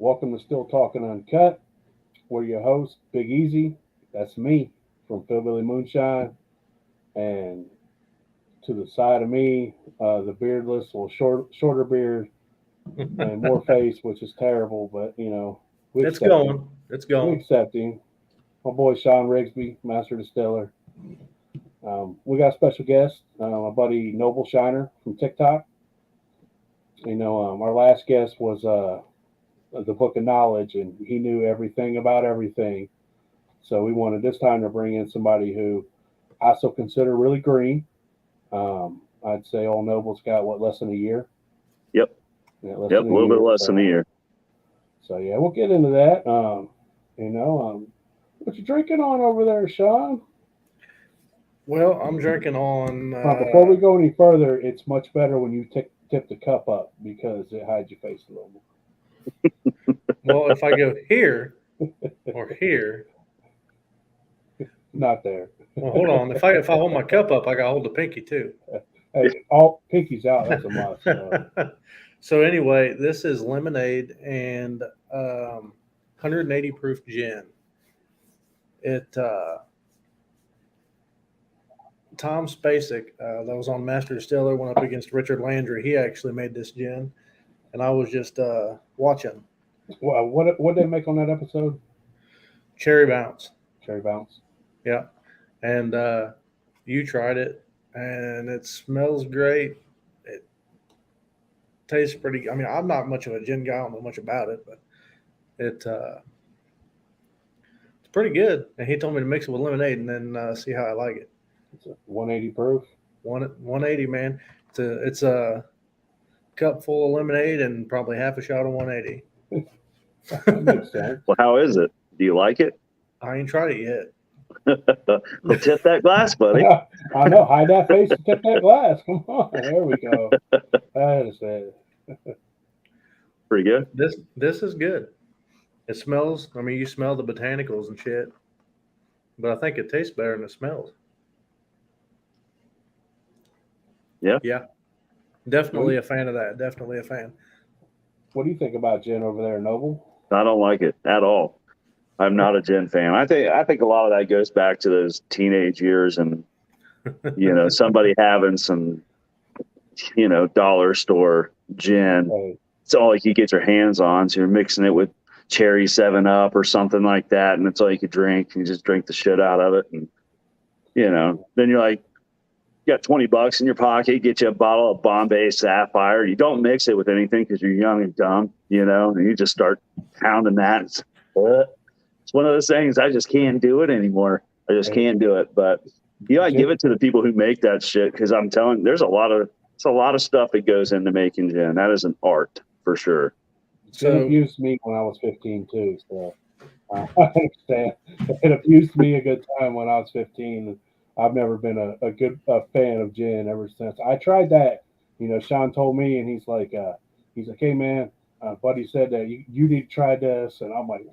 Welcome to Still Talking Uncut. We're your hosts, Big Easy. That's me from Philbilly Moonshine. And to the side of me, the beardless, well, shorter beard and more face, which is terrible, but we It's accept him. going. It's We going. accept him. My boy Sean Rigsby, Master Distiller. We got a special guest, my buddy NobleShiner from TikTok. Our last guest was the Book of Knowledge, and he knew everything about everything. So we wanted this time to bring in somebody who I still consider really green. I'd say Old Noble's got what, less than a year? Yep. Yeah, less Yep. than A a little bit year. less than a year. So yeah, we'll get into that. What you drinking on over there, Sean? Well, I'm drinking on. Before we go any further, it's much better when you tip the cup up because it hides your face a little Well, if I go here or here, more. Not there. well, hold on. If I hold my cup up, I got to hold the pinky too. Hey, all pinkies out. That's a must. So anyway, this is lemonade and 180 proof gin. It Tom Spacek, that was on Master Distiller, went up against Richard Landry. He actually made this gin, and I was just watching. Well, what did they make on that episode? Cherry Bounce. Cherry Bounce. Yeah. And you tried it, and it smells great. It tastes pretty. I mean, I'm not much of a gin guy. I don't know much about it, but it's pretty good. And he told me to mix it with lemonade and then see how I like it. It's a 180 proof. 180, man. It's a cup full of lemonade and probably half a shot of 180. That makes sense. Well, how is it? Do you like it? I ain't tried it yet. Well, tip that glass, buddy. I know. Hide that face and tip that glass. Come on. There we go. That is it. Pretty good. This is good. It smells. I mean, you smell the botanicals and shit, but I think it tastes better than it smells. Yeah. Definitely a fan of that. Definitely a fan. What do you think about gin over there, Noble? I don't like it at all. I'm not a gin fan. I think a lot of that goes back to those teenage years and somebody having some dollar store gin. Hey, It's all you could get your hands on. So you're mixing it with cherry 7-Up or something like that, and it's all you could drink. You just drink the shit out of it, and then you're like, you got $20 in your pocket, get you a bottle of Bombay Sapphire. You don't mix it with anything because you're young and dumb, and you just start pounding that. It's one of those things. I just can't do it anymore. I just can't do it. But I give it to the people who make that shit because I'm telling you, it's a lot of stuff that goes into making gin. That is an art for sure. It abused me when I was 15 too. So I understand. It abused me a good time when I was 15. I've never been a good fan of gin ever since. I tried that. Sean told me, and he's like, hey man, buddy said that you need to try this, and I'm like,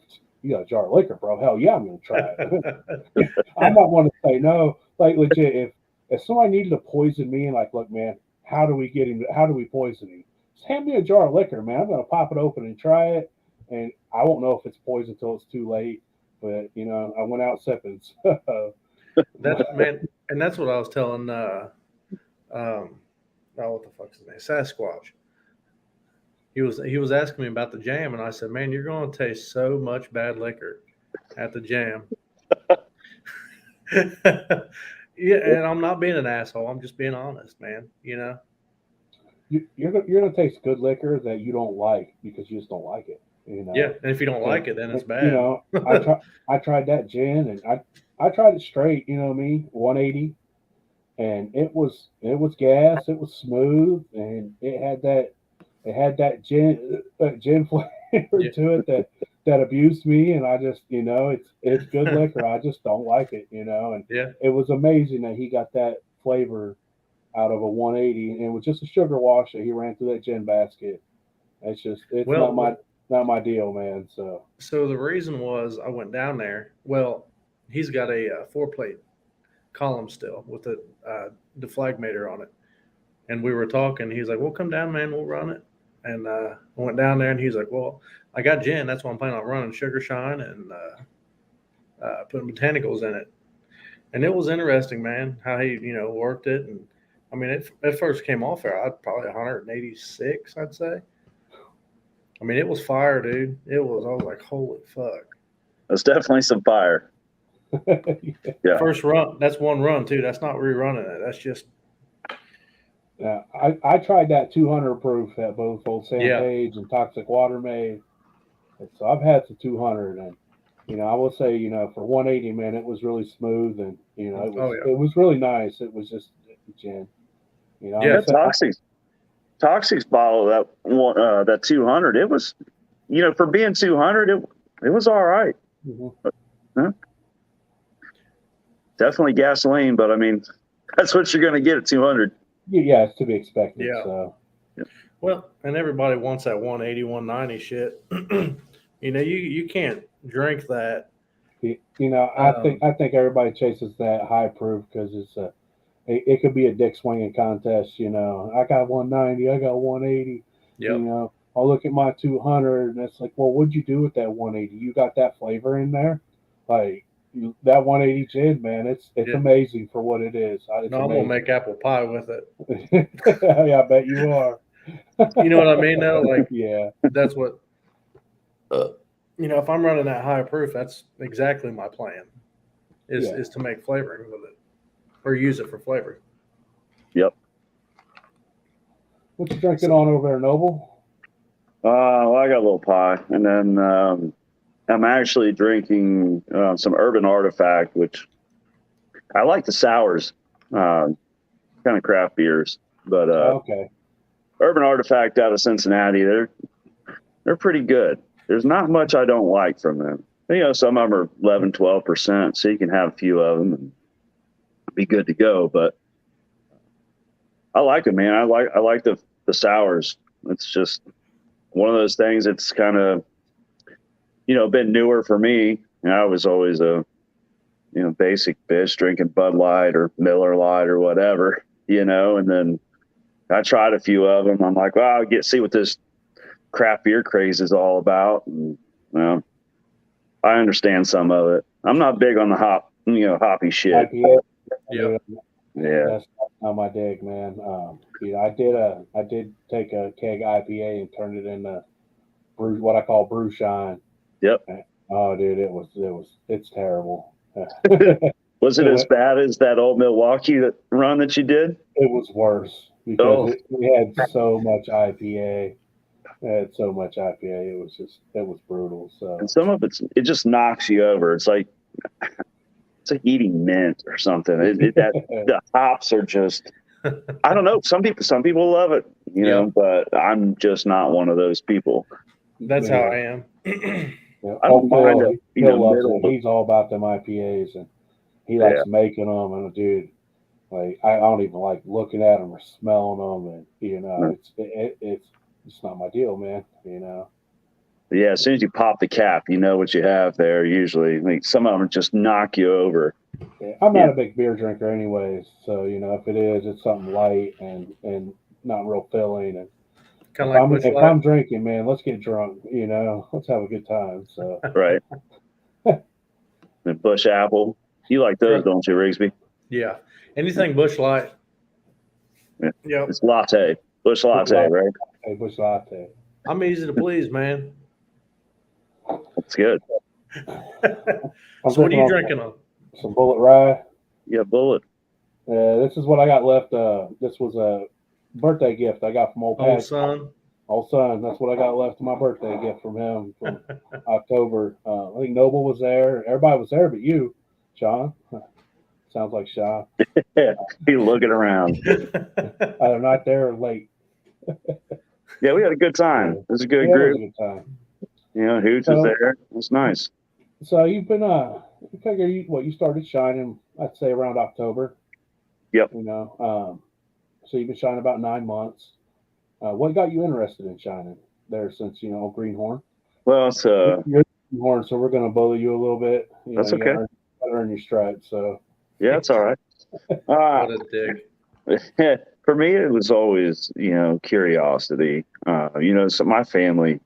you got a jar of liquor, bro? Hell yeah, I'm gonna try it. I'm not one to say no. Like legit, if somebody needed to poison me, and like, look, man, how do we poison him? Just hand me a jar of liquor, man. I'm gonna pop it open and try it, and I won't know if it's poison until it's too late. But I went out sipping. So. Man, and that's what I was telling. What the fuck's his name? Sasquatch. He was asking me about the jam, and I said, "Man, you're going to taste so much bad liquor at the jam." Yeah, and I'm not being an asshole. I'm just being honest, man. You're gonna taste good liquor that you don't like because you just don't like it. Yeah, and if you don't like it, then it's bad. I tried that gin, and I tried it straight. 180, and it was gas. It was smooth, and it had that gin flavor to it that abused me, and I just it's good liquor. I just don't like it, and Yeah. it was amazing that he got that flavor out of a 180, and it was just a sugar wash that he ran through that gin basket. It's not my deal, man. So the reason was I went down there. Well, he's got a 4-plate column still with a deflagmator on it, and we were talking. He's like, "Well, come down, man. We'll run it." And I went down there, and he's like, "Well, I got gin. That's why I'm planning on running Sugar Shine and putting botanicals in it." And it was interesting, man, how he worked it. And I mean, it first came off there, I'd probably 186, I'd say. I mean, it was fire, dude. It was. I was like, holy fuck. That's definitely some fire. Yeah. First run. That's one run too. That's not rerunning it. That's just. Yeah, I tried that 200 proof at both Old San Yeah. Page and Toxic Water Made. And so I've had the 200, and I will say, for 180, man, it was really smooth, and it was really nice. It was just gin. Yeah, Toxic's bottle that one, that 200. It was, for being 200, it was all right. Mm-hmm. Definitely gasoline, but I mean, that's what you're going to get at 200. Yeah, it's to be expected. Yeah. So. Well, and everybody wants that 180, 190 shit. You can't drink that. I think everybody chases that high proof because it could be a dick swinging contest. I got 190, I got 180. Yep. I'll look at my 200, and it's like, well, what'd you do with that 180? You got that flavor in there, like. That 180 gin, man, it's amazing for what it is. I'm gonna make apple pie with it. Yeah, I bet you are. You know what I mean? Though, like, yeah, that's what. If I'm running that high proof, that's exactly my plan. Is to make flavoring with it, or use it for flavor. Yep. What you drinking on over there, Noble? Well, I got a little pie, and then. I'm actually drinking some Urban Artifact, which I like the sours, kind of craft beers. But okay. Urban Artifact out of Cincinnati, they're pretty good. There's not much I don't like from them. Some of them are 11, 12%, so you can have a few of them and be good to go. But I like them, man. I like the sours. It's just one of those things. It's kind of been newer for me. I was always a, basic bitch drinking Bud Light or Miller Lite or whatever, and then I tried a few of them. I'm like, well, I'll see what this craft beer craze is all about. And, I understand some of it. I'm not big on the hoppy shit. IPA. Yeah. That's not my dig, man. I did take a keg IPA and turn it into what I call brew shine. Yep. Oh, dude, it's terrible. Was it as bad as that old Milwaukee run that you did? It was worse because we had so much IPA. It was brutal. So, and some of it just knocks you over. It's like eating mint or something. The hops are just, I don't know. Some people love it, but I'm just not one of those people. That's how I am. I don't mind it. He's all about them IPAs, and he likes making them. And dude, like I don't even like looking at them or smelling them, and it's not my deal, man. Yeah, as soon as you pop the cap, you know what you have there. Usually, like some of them just knock you over. Yeah, I'm not a big beer drinker, anyways. So if it is, it's something light and not real filling. And if I'm drinking, man, let's get drunk. Let's have a good time. So right. And Bush Apple, you like those, don't you, Rigsby? Yeah. Anything Bush Light. Yeah. Yep. It's latte. Bush latte, right? Hey, Bush latte. I'm easy to please, man. That's good. So what are you drinking on? Some Bullet Rye. Yeah, Bullet. This is what I got left. This was a birthday gift I got from old son. Old son. That's what I got left. My birthday gift from him from October. I think Noble was there. Everybody was there, but you, Sean. Sounds like Sean. Be looking around. Either not there or late. Yeah, we had a good time. It was a good group. It was a good time. Hoots was there. It was nice. So you've been you started shining, I'd say around October. Yep. So you've been shining about 9 months. What got you interested in shining there since Greenhorn? Well, it's you're Greenhorn, so we're going to bully you a little bit. That's okay. You gotta earn your stripes. So yeah, it's all right. What a dick. For me, it was always, curiosity. So my family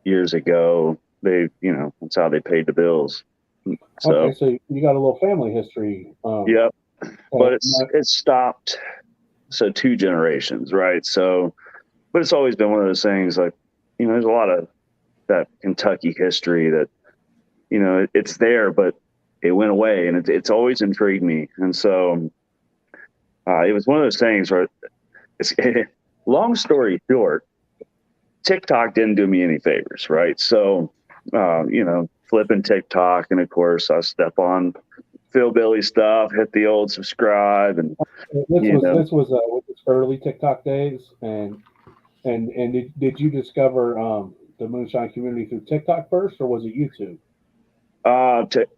years ago, that's how they paid the bills. So, Okay, so you got a little family history. yep. But Okay, it's stopped. So 2 generations, right? So, but it's always been one of those things like, there's a lot of that Kentucky history that, it's there, but it went away, and it's always intrigued me. And so it was one of those things where it's long story short, TikTok didn't do me any favors, right? So, flipping TikTok, and of course, I step on Phil Billy stuff, hit the old subscribe, and this was with its early TikTok days, and did you discover the moonshine community through TikTok first, or was it YouTube?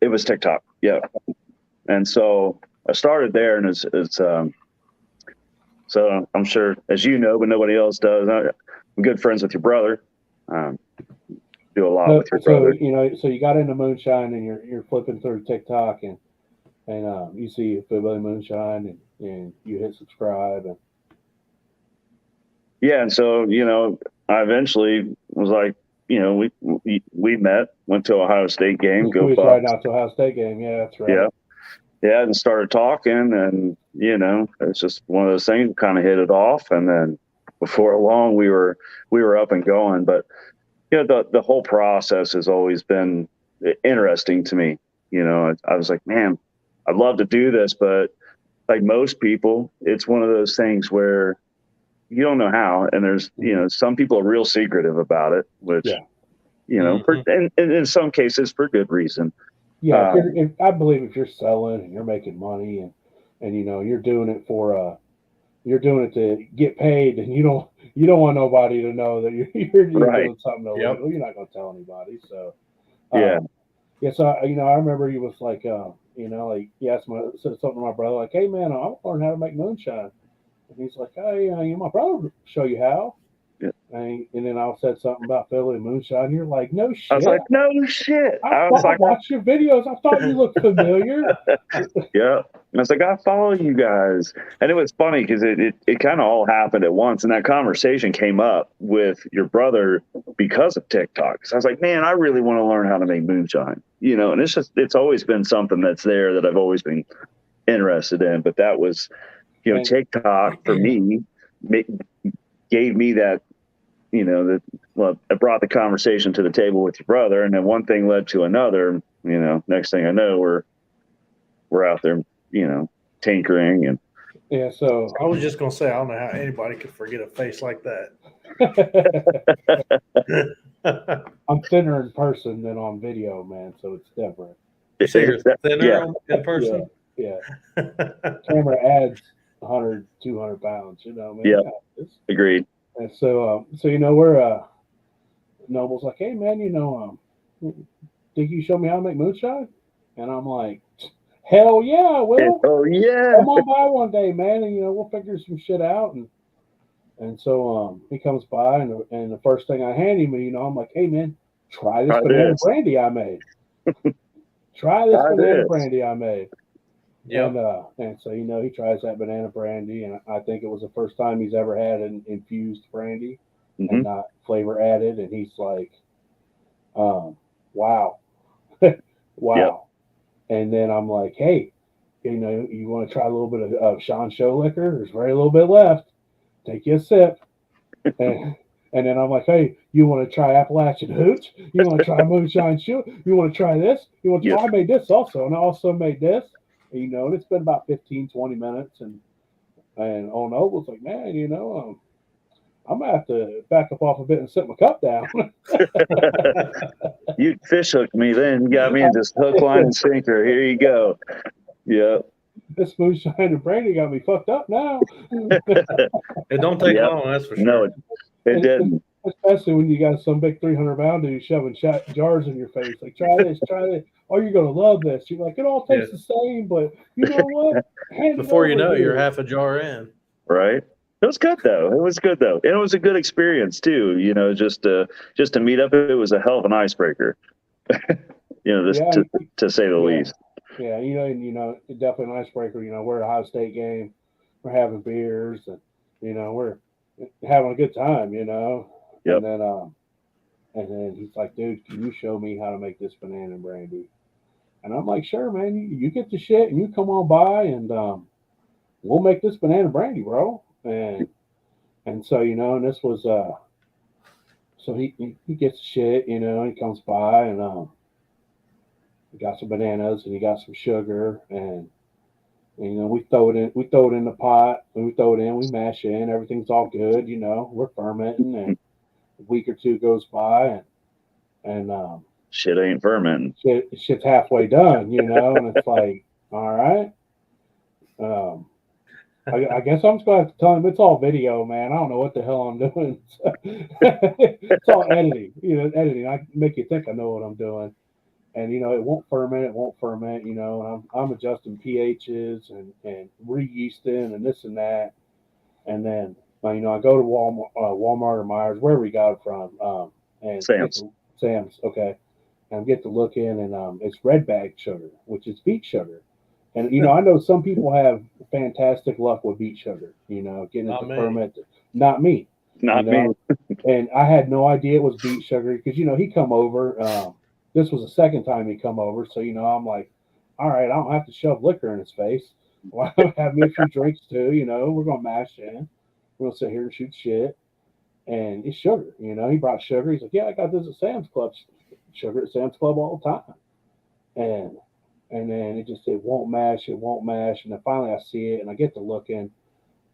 it was TikTok, yeah. And so I started there, and so I'm sure, as you know, but nobody else does. I'm good friends with your brother. Do a lot with your brother. So you got into moonshine, and you're flipping through TikTok, and you see Phil Billy Moonshine, and you hit subscribe, and yeah, and so I eventually was like, we met, went to Ohio State game, we go was Bucks. riding out to Ohio State game. Yeah, that's right. Yeah, and started talking, and it's just one of those things. Kind of hit it off, and then before long, we were up and going. But the whole process has always been interesting to me. I was like, man, I'd love to do this, but like most people, it's one of those things where you don't know how, and there's some people are real secretive about it, which and in some cases for good reason. Yeah, I believe if you're selling and you're making money, and you're doing it you're doing it to get paid, and you don't want nobody to know that you're Right. doing something illegal. You're not going to tell anybody. So yeah. So I remember he was like, like he asked said something to my brother, like, "Hey man, I want to learn how to make moonshine," and he's like, "Hey, my brother will show you how." Yeah. And then I said something about Philly Moonshine. You're like, "No shit." I was like, "No shit." I watched your videos. I thought you looked familiar. Yeah. And I was like, I follow you guys. And it was funny because it kind of all happened at once. And that conversation came up with your brother because of TikTok. So I was like, man, I really want to learn how to make moonshine. And it's always been something that's there that I've always been interested in. But that was, TikTok for me gave me that, it brought the conversation to the table with your brother. And then one thing led to another. Next thing I know, we're out there, tinkering. And yeah, so I was just gonna say, I don't know how anybody could forget a face like that. I'm thinner in person than on video, man, so it's different. You say you're thinner in person? Yeah. Camera adds 100, 200 pounds, man. Yeah. Agreed. And so, we're Noble's like, "Hey, man, think you show me how to make moonshine?" And I'm like, "Hell yeah, I will. Oh yeah. Come on by one day, man, and we'll figure some shit out." And so he comes by, and the first thing I hand him, I'm like, "Hey, man, try this banana brandy I made. Try this banana brandy I made." Yeah. And so he tries that banana brandy, and I think it was the first time he's ever had an infused brandy and not flavor added, and he's like, wow, wow. Yep. And then I'm like, "Hey, you want to try a little bit of Sean Show liquor? There's very little bit left. Take you a sip." And then I'm like, "Hey, you want to try Appalachian Hooch? You want to try Moonshine Shoe? You want to try this? You want to I made this also, and I also made this." And it's been about 15, 20 minutes, and old Noble's like, "Man, I'm gonna have to back up off a bit and set my cup down." You fish hooked me then. You got me in just hook, line, and sinker. Here you go. Yep. This moonshine and brandy got me fucked up now. It don't take long, that's for sure. No, it didn't. Especially when you got some big 300-pound dude shoving jars in your face. Like, try this, try this. Oh, you're going to love this. You're like, it all tastes the same, but you know what? Before you know it, you're half a jar in. Right. It was good though. And it was a good experience too. Just to meet up. It was a hell of an icebreaker. To say the least. Yeah, definitely an icebreaker. We're at a Ohio State game. We're having beers, we're having a good time, Yep. And then he's like, dude, can you show me how to make this banana brandy? And I'm like, sure, man, you get the shit and you come on by and we'll make this banana brandy, bro. And so, and this was so he gets the shit, he comes by and he got some bananas and he got some sugar and we throw it in the pot and we throw it in, we mash it in, everything's all good, we're fermenting and a week or two goes by and Shit ain't fermenting. shit's halfway done, and it's like, all right. Um, I guess I'm just going to have to tell him it's all video, man. I don't know what the hell I'm doing. It's all editing, editing. I make you think I know what I'm doing. And, it won't ferment, and I'm adjusting pHs and re-yeasting and this and that. And then, I go to Walmart or Myers, wherever we got it from, and Sam's. Sam's, okay. And get to look in, and it's red bag sugar, which is beet sugar. And I know some people have fantastic luck with beet sugar, getting it Not to me. ferment. Not me, Not me. And I had no idea it was beet sugar because he come over. This was the second time he come over, so I'm like, all right, I don't have to shove liquor in his face. Well, have me a few drinks too. We're gonna mash in. We're gonna sit here and shoot shit, and it's sugar. He brought sugar. He's like, yeah, I got this at Sam's Club. Sugar at Sam's Club all the time, and then it won't mash, and then finally I see it, and I get to looking,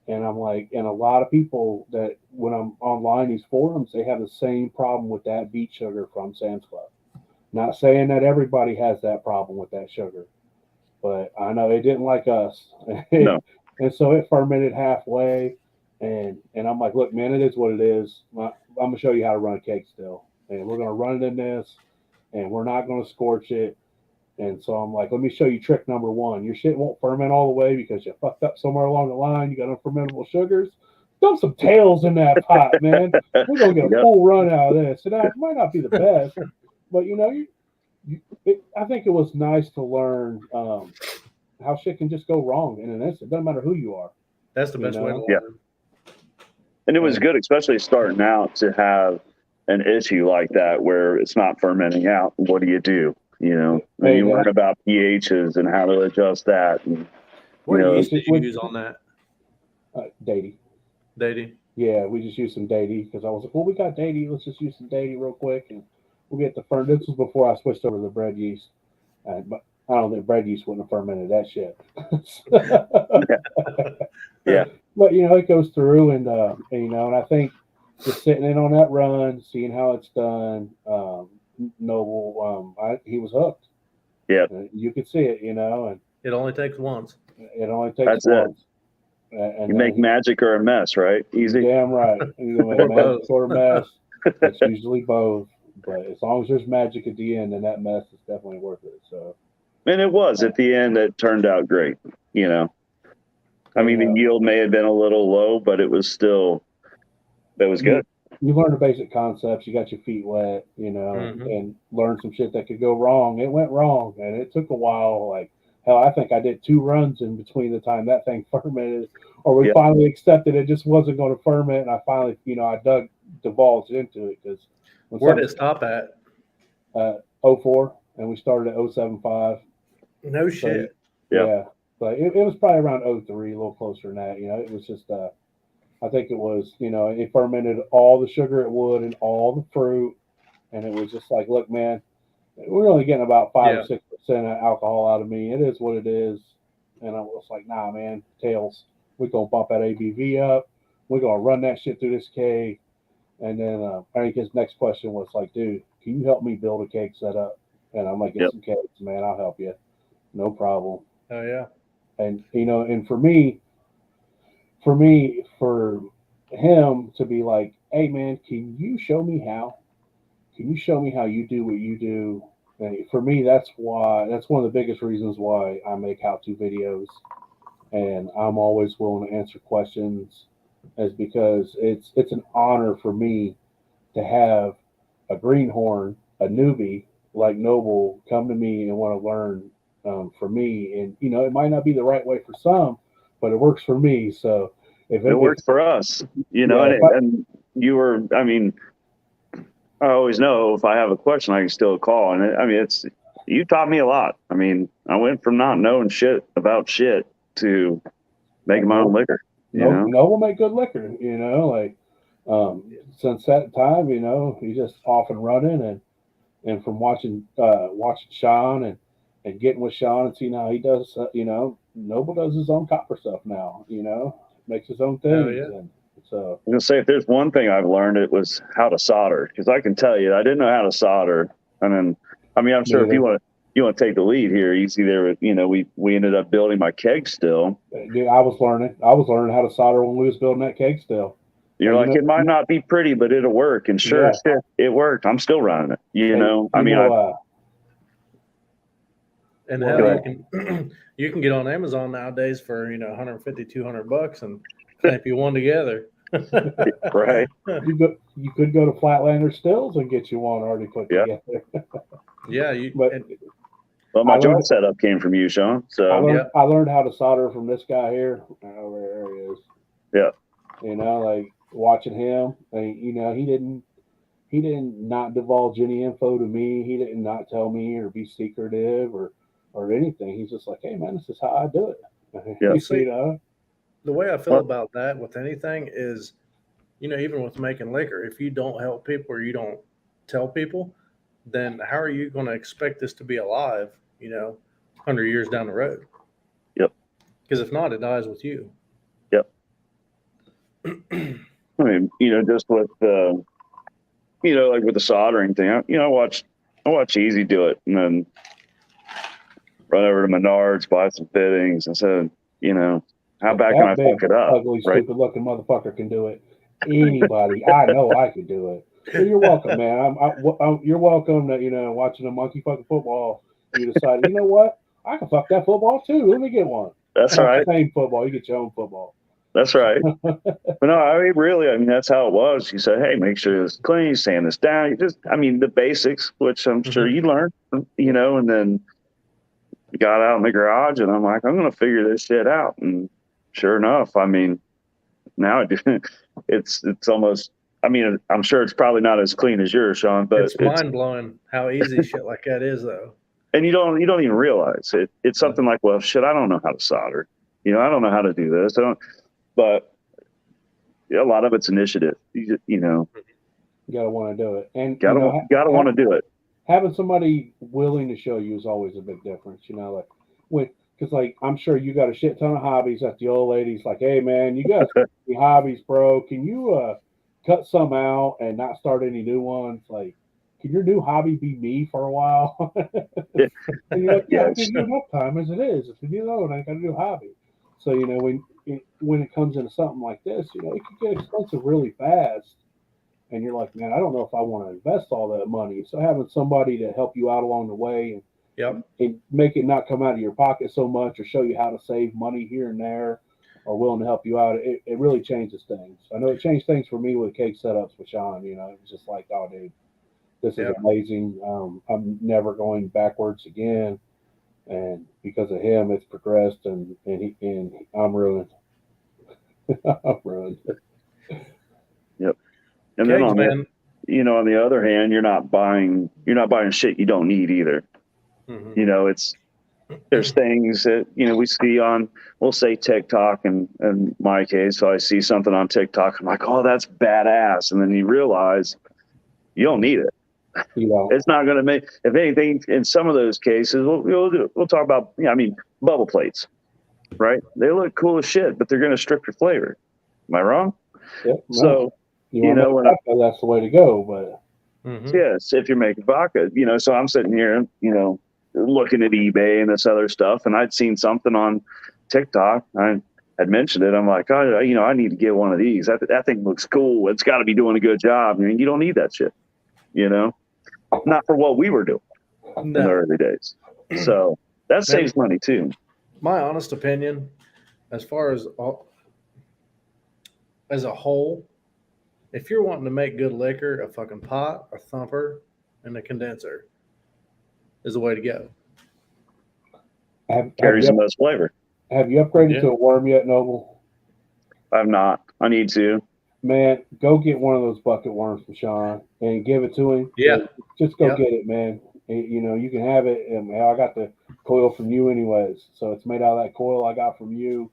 and I'm like, and a lot of people that when I'm online these forums, they have the same problem with that beet sugar from Sam's Club. Not saying that everybody has that problem with that sugar, but I know it didn't like us, No. and so it fermented halfway, and I'm like, look, man, it is what it is. I'm gonna show you how to run a cake still, and we're gonna run it in this, and we're not gonna scorch it. And so I'm like, let me show you trick number one. Your shit won't ferment all the way because you fucked up somewhere along the line. You got unfermentable sugars. Dump some tails in that pot, man. We're gonna get a Yep. full run out of this. And it might not be the best, but I think it was nice to learn how shit can just go wrong in an instant. Doesn't matter who you are. That's the best way to Yeah. learn. And it was good, especially starting out, to have an issue like that where it's not fermenting out. What do? And you learn about pHs and how to adjust that. And, What yeast did you use on that? Daty. Daty? Yeah, we just used some Daty because I was like, well, we got Daty. Let's just use some Daty real quick and we'll get the ferment. This was before I switched over to the bread yeast. But I don't think bread yeast wouldn't have fermented that shit. Yeah. But it goes through and I think just sitting in on that run, seeing how it's done, Noble, he was hooked. Yeah. You could see it, and It only takes once. it only takes That's once. You make magic or a mess, right? Easy. Damn right. You make Or magic both. or a mess. It's usually both. But as long as there's magic at the end, then that mess is definitely worth it. So. And it was at the end. It turned out great. I mean, the yield may have been a little low, but it was still. That was good. You learn the basic concepts. You got your feet wet, and learn some shit that could go wrong. It went wrong, and it took a while. Like hell, I think I did 2 runs in between the time that thing fermented, or we finally accepted it just wasn't going to ferment, and I finally, I divulged into it because. Where did it stop at? 04, and we started at 075. No shit. Yeah, but it was probably around 03, a little closer than that. It was just I think it was, it fermented all the sugar it would and all the fruit. And it was just like, look, man, we're only getting about 5 or 6% of alcohol out of me. It is what it is. And I was like, nah, man, tails. We're going to bump that ABV up. We're going to run that shit through this cake. And then I think his next question was like, dude, can you help me build a cake setup? And I'm like, get some cakes, man. I'll help you. No problem. Oh, yeah. And, and for him to be like, hey, man, can you show me how? Can you show me how you do what you do? And for me, that's one of the biggest reasons why I make how-to videos. And I'm always willing to answer questions, is because it's an honor for me to have a greenhorn, a newbie like Noble, come to me and want to learn from me. And, it might not be the right way for some, but it works for me. So, if it it worked gets, for us, you know, yeah, and you were, I mean, I always know if I have a question, I can still call. And I mean, you taught me a lot. I mean, I went from not knowing shit about shit to making my own liquor, you know? Noble make good liquor, you know, like, since that time, you know, he's just off and running, and from watching Sean and getting with Sean and seeing how he does, you know, Noble does his own copper stuff now, you know, makes his own Hell things. yeah. And so, I'm gonna say if there's one thing I've learned, it was how to solder. Because I can tell you, I didn't know how to solder, and then, I mean, I'm sure if you want to take the lead here, easy there. You know, we ended up building my keg still. dude, I was learning how to solder when we was building that cake still. You're And like, it might not be pretty, but it'll work. And sure, yeah, as shit, it worked. I'm still running it. You know, I you mean, know, And Well, hell, go you can you can get on Amazon nowadays for 150, $200 and clamp you one together. right? you could go to Flatlander Stills and get you one already put Yeah. together. Yeah, But Well, my I jaw learned setup came from you, Sean. So I learned how to solder from this guy here. Oh, there he is. yeah, You know, like watching him. And, you know, he didn't not divulge any info to me. He didn't not tell me or be secretive or anything. He's just like, hey man, this is how I do it. yeah. Well, see, You know, the way I feel Well, about that with anything is, even with making liquor, if you don't help people or you don't tell people, then how are you going to expect this to be alive, 100 years down the road? yep, Because if not, it dies with you. yep. I mean, just with like with the soldering thing, I watch Easy do it, and then run over to Menards, buy some fittings, and said, how if bad can that I big, fuck it up, ugly, right? stupid looking motherfucker can do it, anybody, I know I could do it. So you're welcome, man. You're welcome that, watching a monkey fucking football, you decide, you know what? I can fuck that football too. Let me get one. That's Not the right. same football. You get your own football. That's right. But no, I mean, really, that's how it was. You said, hey, make sure it's clean, sand this down. The basics, which I'm sure you learned, and then got out in the garage, and I'm like, I'm going to figure this shit out. And sure enough, I mean, now it's almost, I mean, I'm sure it's probably not as clean as yours, Sean, but It's mind blowing how easy shit like that is, though. And you don't even realize it. It's something like, well, shit, I don't know how to solder. I don't know how to do this. But a lot of it's initiative. You gotta want to do it, and gotta want to do it. Having somebody willing to show you is always a big difference. Because like I'm sure you got a shit ton of hobbies that the old lady's like, hey man, you got any hobbies, bro? Can you cut some out and not start any new ones? Like, can your new hobby be me for a while? And you're like, yeah, I give you enough time as it is. If you know, and I got a new hobby. So when it comes into something like this, it can get expensive really fast. And you're like, man, I don't know if I want to invest all that money. So having somebody to help you out along the way and make it not come out of your pocket so much, or show you how to save money here and there, or willing to help you out, it really changes things. I know it changed things for me with cake setups with Sean. It was just like, oh, dude, this is amazing. I'm never going backwards again. And because of him, it's progressed, and I'm ruined. I'm ruined. Yep. And Kegs, then on the other hand, you're not buying shit you don't need either. Mm-hmm. There's things that we see on, we'll say TikTok, and in my case, so I see something on TikTok, I'm like, oh, that's badass, and then you realize you don't need it. It's not going to make, if anything, in some of those cases, we'll talk about, bubble plates, right? They look cool as shit, but they're going to strip your flavor. Am I wrong? Yep, no. So, that's the way to go. But yes, if you're making vodka, so I'm sitting here, looking at eBay and this other stuff, and I'd seen something on TikTok. I had mentioned it. I'm like, oh, I need to get one of these. That thing looks cool. It's got to be doing a good job. You don't need that shit, not for what we were doing in the early days. So that saves money too. My honest opinion, as far as a whole, if you're wanting to make good liquor, a fucking pot, a thumper, and a condenser is the way to go. Carries the most flavor. Have you upgraded to a worm yet, Noble? I've not. I need to. Man, go get one of those bucket worms from Sean and give it to him. Yeah. And just go Yep. get it, man. And, you can have it. And I got the coil from you anyways, so it's made out of that coil I got from you.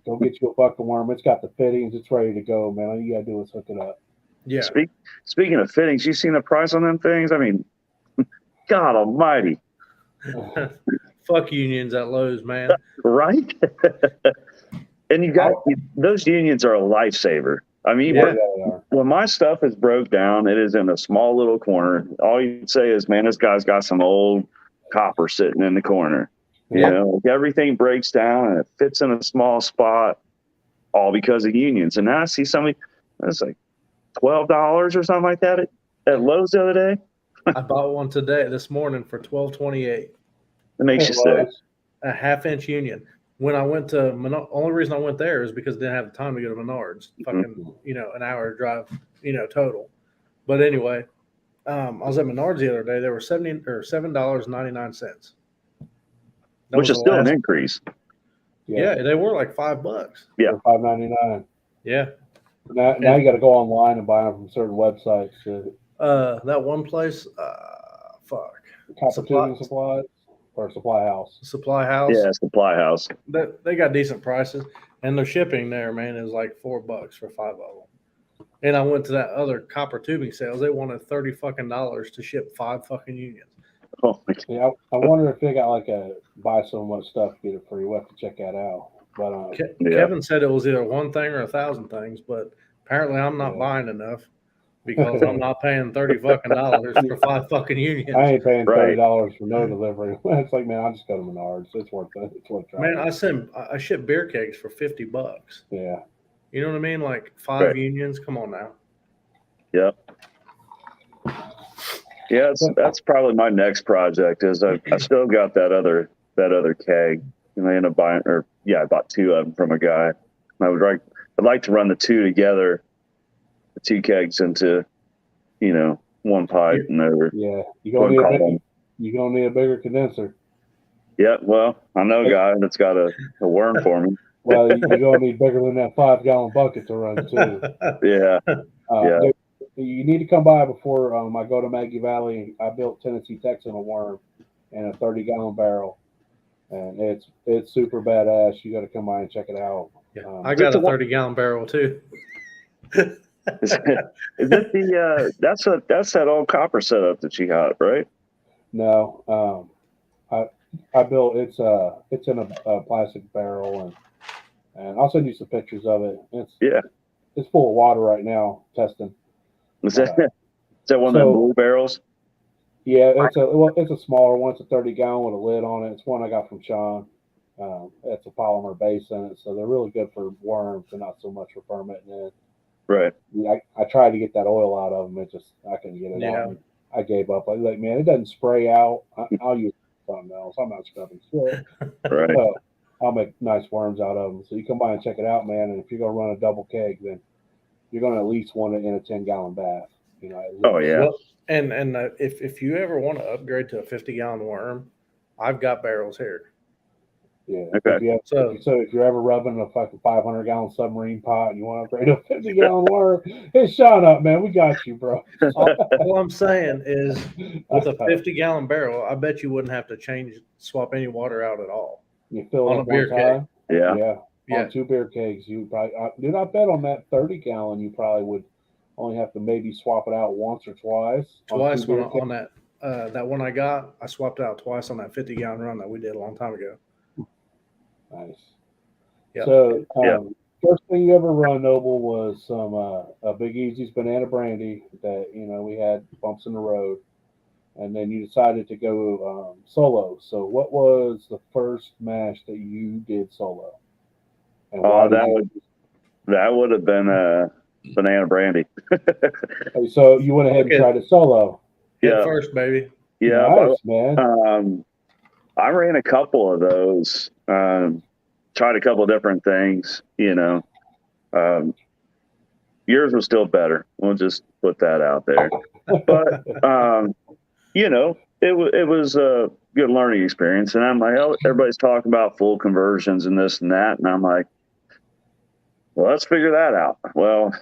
Go get you a bucket worm. It's got the fittings. It's ready to go, man. All you gotta do is hook it up. Yeah. Speaking of fittings, you seen the price on them things? I mean, God Almighty, Fuck unions at Lowe's, man. right? And you got those unions are a lifesaver. I mean, Yeah. They are. when my stuff is broke down, it is in a small little corner. All you say is, "Man, this guy's got some old copper sitting in the corner." You Yeah. know, like everything breaks down and it fits in a small spot, all because of unions. And now I see somebody that's like $12 or something like that at Lowe's the other day. I bought one this morning for $12.28. It makes you sick. Lowe's. A 1/2-inch union. When I went to only reason I went there is because I didn't have the time to go to Menards. Fucking, an hour drive, total. But anyway, I was at Menards the other day. They were $7.99. Which is still an increase. Yeah, they were like $5. Yeah. $5.99. Yeah. Now you got to go online and buy them from certain websites. That one place, fuck. Copper tubing supplies or Supply House. Supply House. Yeah, Supply House. They got decent prices, and their shipping there, man, is like $4 for 5 of them. And I went to that other copper tubing sales. They wanted $30 to ship 5 fucking unions. Oh, Yeah, I wonder if they got like a buy so much stuff, get it free. We'll have to check that out. But Kevin said it was either one thing or 1,000 things, but apparently I'm not buying enough because I'm not paying $30 for 5 fucking unions. I ain't paying $30 for no delivery. It's like, man, I'll just go to Menards. It's worth it. It's worth trying. Man, I ship beer kegs for $50. Yeah. You know what I mean? Like 5 unions. Come on now. Yep. Yeah, that's probably my next project. Is I still got that other keg, and I ended up buying, I bought 2 of them from a guy. And I'd like to run the 2 together, the 2 kegs into, one pipe, and they're you're gonna need a bigger condenser. Yeah, well, I know a guy that's got a worm for me. Well, you're gonna need bigger than that 5-gallon bucket to run too. Yeah. You need to come by before I go to Maggie Valley. I built Tennessee Texan a worm in a 30-gallon barrel, and it's super badass. You got to come by and check it out. Yeah, I got a 30-gallon barrel too. Is it that's that old copper setup that you got, right? No, I built it's in a plastic barrel, and I'll send you some pictures of it. It's full of water right now testing. Is that one of them blue barrels? Yeah, it's a smaller one. It's a 30-gallon with a lid on it. It's one I got from Sean. It's a polymer base in it, so they're really good for worms and not so much for fermenting in. Right. I tried to get that oil out of them. I couldn't get it out. I gave up. I was like, man, it doesn't spray out. I'll use something else. I'm not scrubbing shit. Right. So I'll make nice worms out of them. So you come by and check it out, man. And if you're gonna run a double keg, then you're gonna at least want it in a 10-gallon bath. Oh yeah. Well, and if you ever want to upgrade to a 50-gallon worm, I've got barrels here. Yeah. Okay. If you're ever rubbing a fucking 500-gallon submarine pot and you want to upgrade to a 50-gallon worm, hit Sean up, man. We got you, bro. All I'm saying is, with a 50-gallon barrel, I bet you wouldn't have to swap any water out at all. You fill on it a beer one time. keg. Yeah. On 2 beer kegs, you probably dude. I bet on that 30-gallon, you probably would only have to maybe swap it out once or twice. Twice on that one I got, I swapped out twice on that 50-gallon run that we did a long time ago. Nice. Yep. So first thing you ever run, Noble, was some a Big Easy's banana brandy that we had bumps in the road, and then you decided to go solo. So what was the first mash that you did solo? And that would have been banana brandy. So you went ahead and tried it solo. Yeah, first, baby. Yeah, nice, man. I ran a couple of those. Tried a couple of different things. Yours was still better. We'll just put that out there. But it was a good learning experience. And I'm like, oh, everybody's talking about full conversions and this and that, and I'm like, Well, let's figure that out. Well,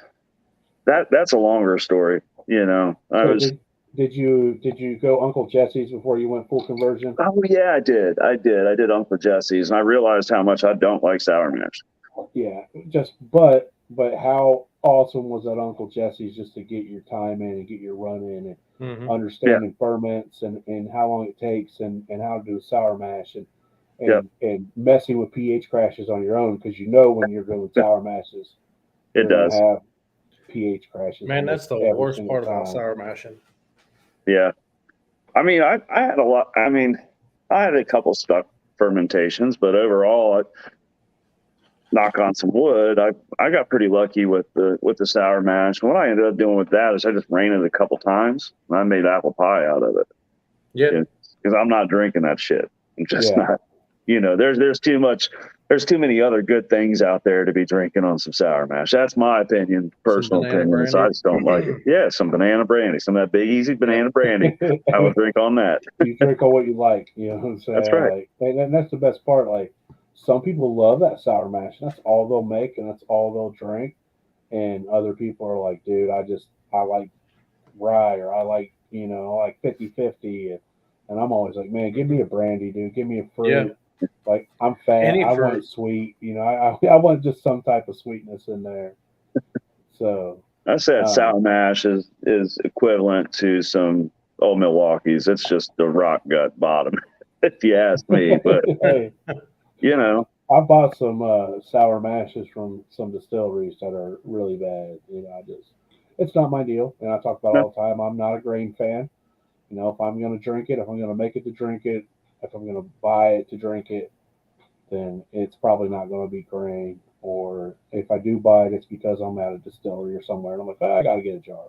that's a longer story. You know, I So was. did you go Uncle Jesse's before you went full conversion? Oh yeah, I did. I did Uncle Jesse's, and I realized how much I don't like sour mash. Yeah, but how awesome was that Uncle Jesse's just to get your time in and get your run in and Hmm. Yeah, understanding ferments and how long it takes and how to do sour mash yeah, and messing with pH crashes on your own because you know when you're doing sour mashes it you're gonna does. have pH crashes Man, almost that's the every worst single part about time. sour mashing. Yeah, I mean, I had a lot. I mean, I had a couple stuck fermentations, but overall, knock on some wood, I got pretty lucky with the sour mash. And what I ended up doing with that is I just ran it a couple times and I made apple pie out of it. Yeah. Because I'm not drinking that shit. I'm just Yeah. not. You know, there's too much. There's too many other good things out there to be drinking on some sour mash. That's my opinion, Some personal banana opinion. So I brandy. just don't like it. Yeah, some banana brandy, some of that big easy banana brandy. I will drink on that. You drink on what you like, you know what I'm That's saying? right. Like and that's the best part. Like some people love that sour mash. That's all they'll make and that's all they'll drink. And other people are like, dude, I like rye or I like, I like 50/50. And I'm always like, man, give me a brandy, dude. Give me a Yeah. fruit. Like I'm fat. Any I want fruit. sweet. I want just some type of sweetness in there. So, I said um, sour mash is equivalent to some old Milwaukee's. It's just the rock gut bottom, if you ask me. But hey, you know, I bought some sour mashes from some distilleries that are really bad. It's not my deal. And I talk about no, all the time. I'm not a grain fan. If I'm going to drink it, if I'm going to make it to drink it, if I'm going to buy it to drink it, then it's probably not going to be grain. Or if I do buy it, it's because I'm at a distillery or somewhere, and I'm like, oh, I got to get a jar.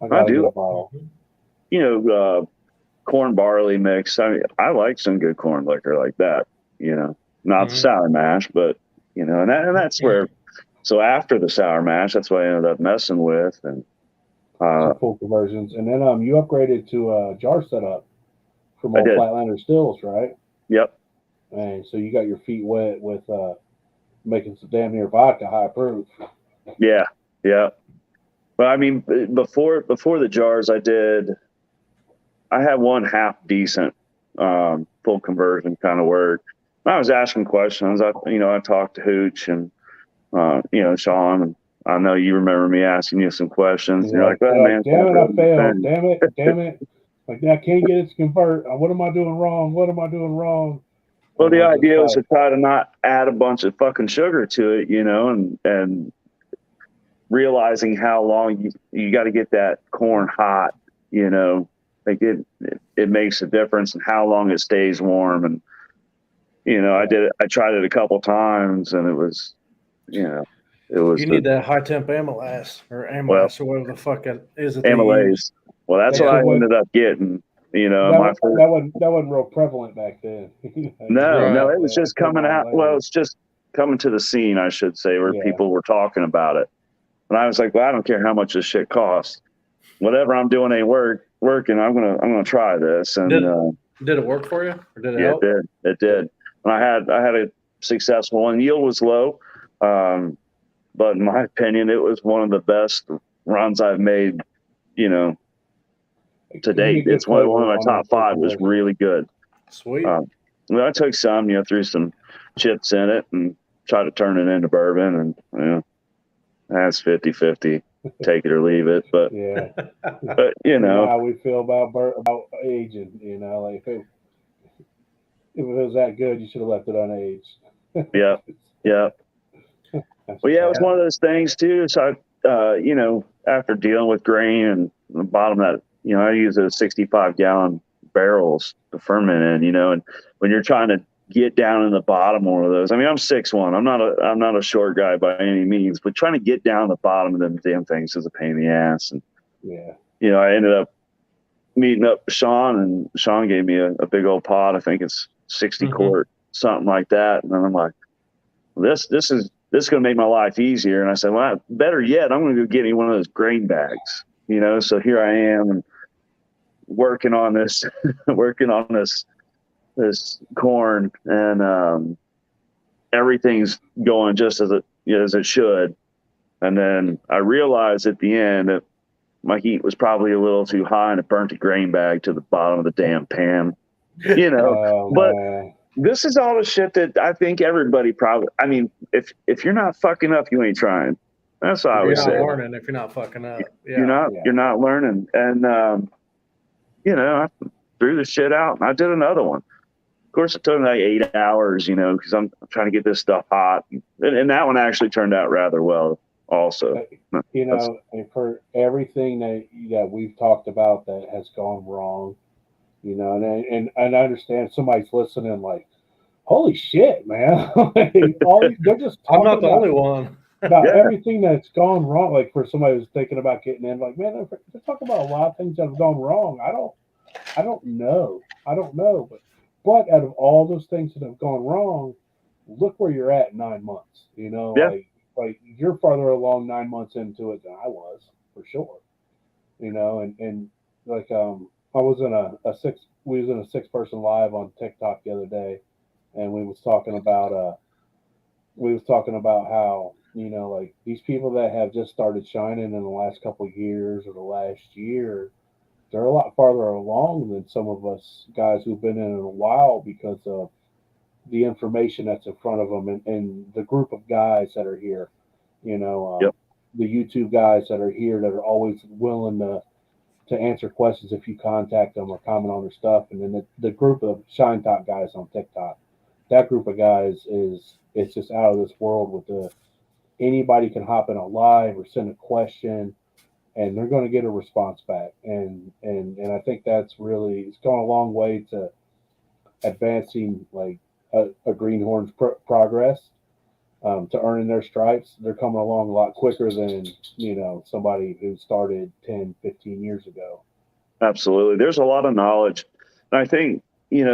I I got to get do. a bottle. Mhm. You know, corn barley mix. I mean, I like some good corn liquor like that. You know, not the Mhm. sour mash, but and that's where. So after the sour mash, that's what I ended up messing with, and Some full conversions, and then you upgraded to a jar setup from I old did. Flatlander Stills, right? Yep. And so you got your feet wet with making some damn near vodka high proof. Yeah. Yeah. But I mean, before the jars, I had one half decent full conversion kind of work. I was asking questions. I talked to Hooch and Sean. And I know you remember me asking you some questions. And you're like, You're "Well, man, like, it's not damn it, I really my failed. thing." Damn it. Like, I can't get it to convert. What am I doing wrong? What am I doing wrong? Well, And the we're just idea was like, to try to not add a bunch of fucking sugar to it, and realizing how long you got to get that corn hot, like it makes a difference in how long it stays warm. And I tried it a couple times, and it was, you know, it was You need that high temp amylase or well, amylase or whatever the fuck it is that they use. amylase. Well, that's that what Yeah. I shit was ended up getting. that My was first. that wasn't real prevalent back then. No, Right. it was It just came coming on out. Well, later. it's just coming to the scene, I should say, where Yeah. people were talking about it. And I was like, well, I don't care how much this shit costs. Whatever I'm doing ain't working. I'm gonna try this. And Did it work for you or did it yeah, it help? did. It Good. did. And I had a successful one. Yield was low, um, but in my opinion, it was one of the best runs I've made. You know, to You date, get good it's one of flavor my on them top full five. It was conversions. really good. Sweet. Um, well, I took some, threw some chips in it and tried to turn it into bourbon, and that's 50-50. Take it or leave it. But Yeah. but You know how we feel about aging. Like if it was that good, you should have left it unaged. yeah, yeah. That's Well, just yeah, it was how one it of is. those things too. So after dealing with grain and the bottom of that, I use those 65-gallon barrels to ferment in, and when you're trying to get down in the bottom of one of those, I mean, I'm 6'1". I'm not a short guy by any means, but trying to get down the bottom of them damn things is a pain in the ass. And, Yeah. I ended up meeting up with Sean, and Sean gave me a big old pot. I think it's 60 Hmm. quart, something like that. And then I'm like, this is going to make my life easier. And I said, well, better yet, I'm going to go get me one of those grain bags. So here I am and working on this, working on this corn, and everything's going just as it should. And then I realized at the end that my heat was probably a little too high and it burnt the grain bag to the bottom of the damn pan. But Man. this is all the shit that I think everybody probably. I mean, if you're not fucking up, you ain't trying. That's what I You're would not say. learning if you're not fucking up. You're Yeah. not learning. And I threw the shit out and I did another one. Of course, it took me like 8 hours, because I'm trying to get this stuff hot. And that one actually turned out rather well also. And for everything that we've talked about that has gone wrong, and I understand somebody's listening like, holy shit, man. They're just I'm not talking the about, only one. about everything that's gone wrong. Like for somebody who's thinking about getting in, like, man, they're talking about a lot of things that have gone wrong. I don't know. But out of all those things that have gone wrong, look where you're at in 9 months. Yeah. Like you're farther along 9 months into it than I was, for sure. And like I was in we was in a 6-person live on TikTok the other day, and we was talking about how like these people that have just started shining in the last couple of years or the last year, they're a lot farther along than some of us guys who've been in it a while because of the information that's in front of them and the group of guys that are here. Yep. The YouTube guys that are here that are always willing to answer questions if you contact them or comment on their stuff, and then the group of Shine Talk guys on TikTok. That group of guys it's just out of this world with anybody can hop in a live or send a question and they're going to get a response back. And I think that's really it's gone a long way to advancing like a greenhorn's progress to earning their stripes. They're coming along a lot quicker than somebody who started 10, 15 years ago. Absolutely. There's a lot of knowledge. And I think,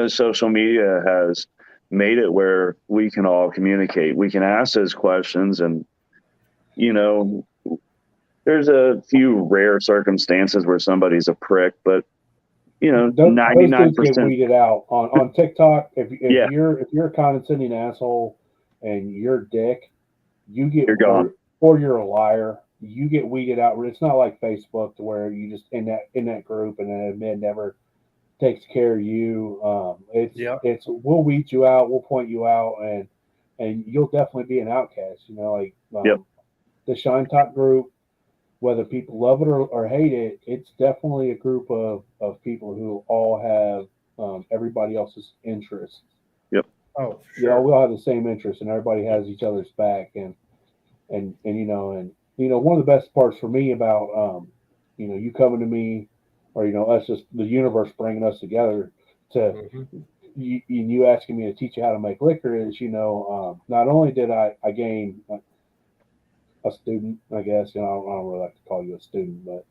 social media has made it where we can all communicate. We can ask those questions and, there's a few rare circumstances where somebody's a prick, but Those 99%. dudes get weeded out on TikTok. If Yeah. you're a condescending asshole and you're a dick, You're gone. or you're a liar. You get weeded out. It's not like Facebook to where you just in that group and then admin never takes care of you. It's we'll weed you out, we'll point you out, and you'll definitely be an outcast. Yep. The Shine Talk group, whether people love it or hate it, it's definitely a group of people who all have everybody else's interests. Yep. Oh, We sure. all have the same interests, and everybody has each other's back. And one of the best parts for me about you coming to me, or us just the universe bringing us together to Mm-hmm. you asking me to teach you how to make liquor is not only did I gain a student, I guess I don't really like to call you a student, but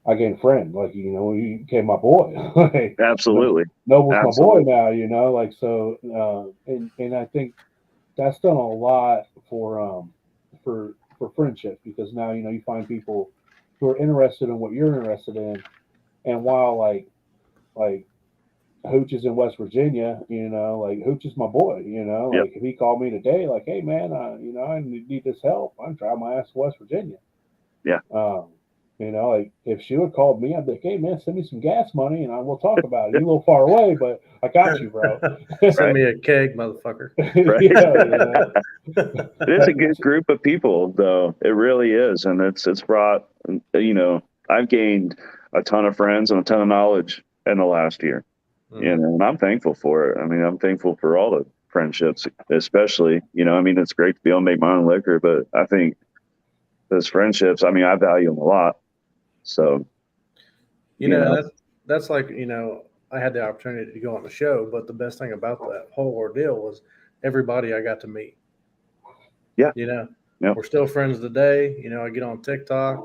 I gained a friend. Like you became my boy. Like, Absolutely. Noble's Absolutely. my boy now. Like so, and I think that's done a lot for friendship because now you find people who are interested in what you're interested in, and while like Hooch is in West Virginia, like Hooch is my boy, Yep. like if he called me today, like, hey man, I need this help. I'm trying my ass to West Virginia. Yeah. Like if she would called me, I'd be like, hey man, send me some gas money and we'll talk about it. You're a little far away, but I got you, bro. Send me a keg, motherfucker. Right. Yeah, It is a good group of people, though. It really is, and it's brought. I've gained a ton of friends and a ton of knowledge in the last year. Mm-hmm. And I'm thankful for it. I mean, I'm thankful for all the friendships, especially. It's great to be able to make my own liquor, but I think those friendships. I mean, I value them a lot. So, that's like I had the opportunity to go on the show, but the best thing about that whole ordeal was everybody I got to meet. Yeah. Yep. We're still friends today. I get on TikTok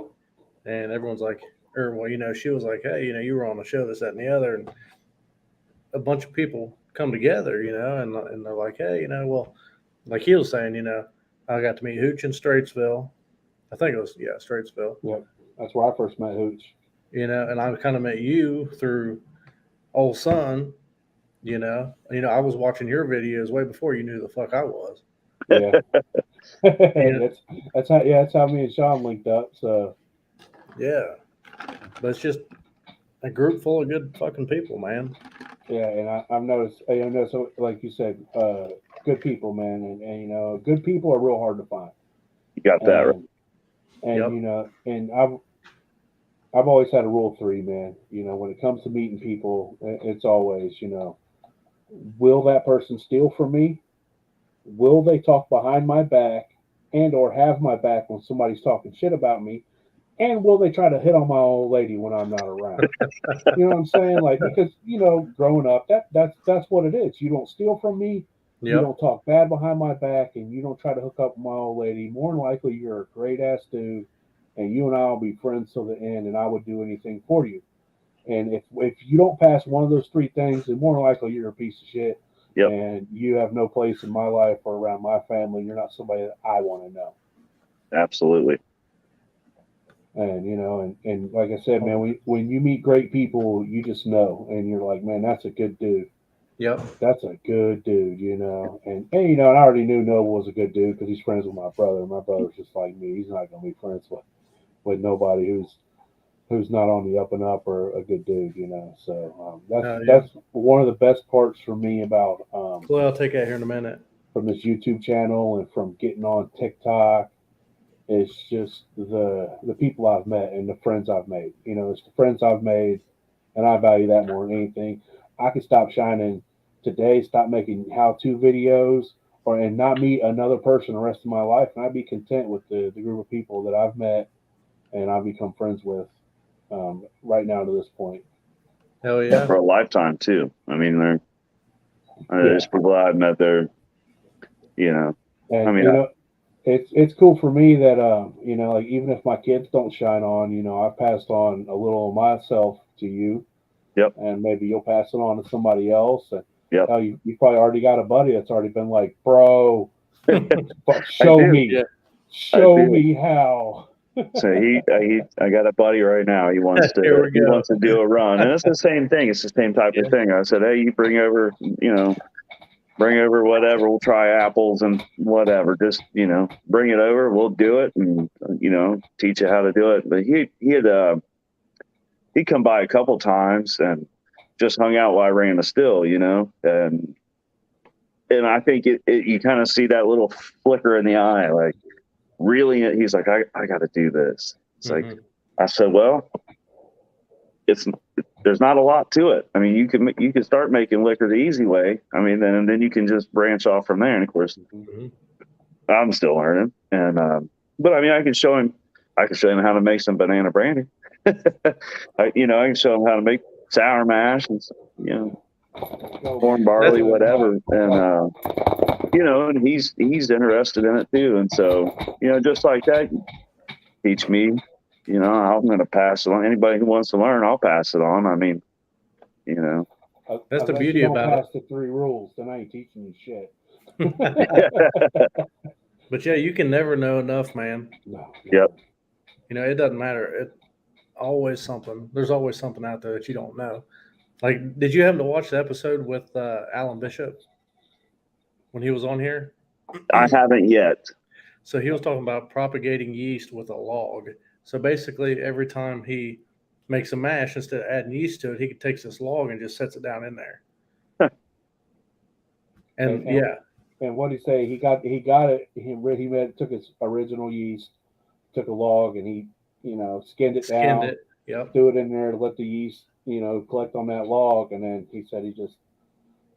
and everyone's like, she was like, hey, you were on the show, this, that, and the other, and a bunch of people come together, and they're like, hey, well, like he was saying, I got to meet Hooch in Straitsville. I think it was Straitsville. Yep, that's where I first met Hooch. And I kind of met you through Old Son. I was watching your videos way before you knew who the fuck I was. Yeah. That's how me and Sean linked up. So Yeah, but it's just a group full of good fucking people, man. yeah, and I've noticed, so like you said, good people, man, and good people are real hard to find, You got that right. and Yep. and I've always had a rule of three, man. When it comes to meeting people, it's always, will that person steal from me? Will they talk behind my back and or have my back when somebody's talking shit about me? And will they try to hit on my old lady when I'm not around? You know what I'm saying? Like, because growing up, that's what it is. You don't steal from me, you Yep. don't talk bad behind my back, and you don't try to hook up with my old lady. More than likely, you're a great ass dude, and you and I will be friends till the end, and I would do anything for you. And if you don't pass one of those three things, then more than likely you're a piece of shit, Yep. and you have no place in my life or around my family. You're not somebody that I want to know. Absolutely. And and like I said, man, when you meet great people, you just know, and you're like, man, that's a good dude. Yep. That's a good dude, and I already knew Noble was a good dude because he's friends with my brother. My brother's just like me; he's not gonna be friends with nobody who's not on the up and up or a good dude. So that's one of the best parts for me about Well, I'll take that here in a minute. from this YouTube channel and from getting on TikTok. It's just the people I've met and the friends I've made. It's the friends I've made, and I value that more than anything. I could stop shining today, stop making how-to videos, and not meet another person the rest of my life, and I'd be content with the group of people that I've met and I've become friends with right now to this point. Hell yeah. For a lifetime too. I mean, there's people I've met there. And it's cool for me that like even if my kids don't shine on, I've passed on a little of myself to you. Yep. And maybe you'll pass it on to somebody else. And yep. You probably already got a buddy that's already been like, bro, show me, show me how. So I got a buddy right now. He wants to do a run, and it's the same thing. It's the same type of thing. I said, hey, you bring over whatever. We'll try apples and whatever. Just bring it over. We'll do it, and teach you how to do it. But he'd come by a couple times and just hung out while I ran the still, and I think you kind of see that little flicker in the eye, like really. He's like, I got to do this. It's like, I said, well, there's not a lot to it. I mean, you can start making liquor the easy way. I mean, then you can just branch off from there. And of course, I'm still learning. And but I mean, I can show him how to make some banana brandy. I can show him how to make sour mash and corn, barley, whatever. And and he's interested in it too. And so just like that, teach me. I'm going to pass it on. Anybody who wants to learn, I'll pass it on. I mean, that's the beauty about it. Pass the 3 rules, then I ain't teaching you shit. But yeah, you can never know enough, man. No. Yep. It doesn't matter. There's always something out there that you don't know. Like, did you happen to watch the episode with Alan Bishop when he was on here? I haven't yet. So he was talking about propagating yeast with a log. So basically, every time he makes a mash, instead of adding yeast to it, he takes this log and just sets it down in there. And what did he say? He got it. He took his original yeast, took a log, and he skinned it down. Yep. Threw it in there to let the yeast collect on that log, and then he said he just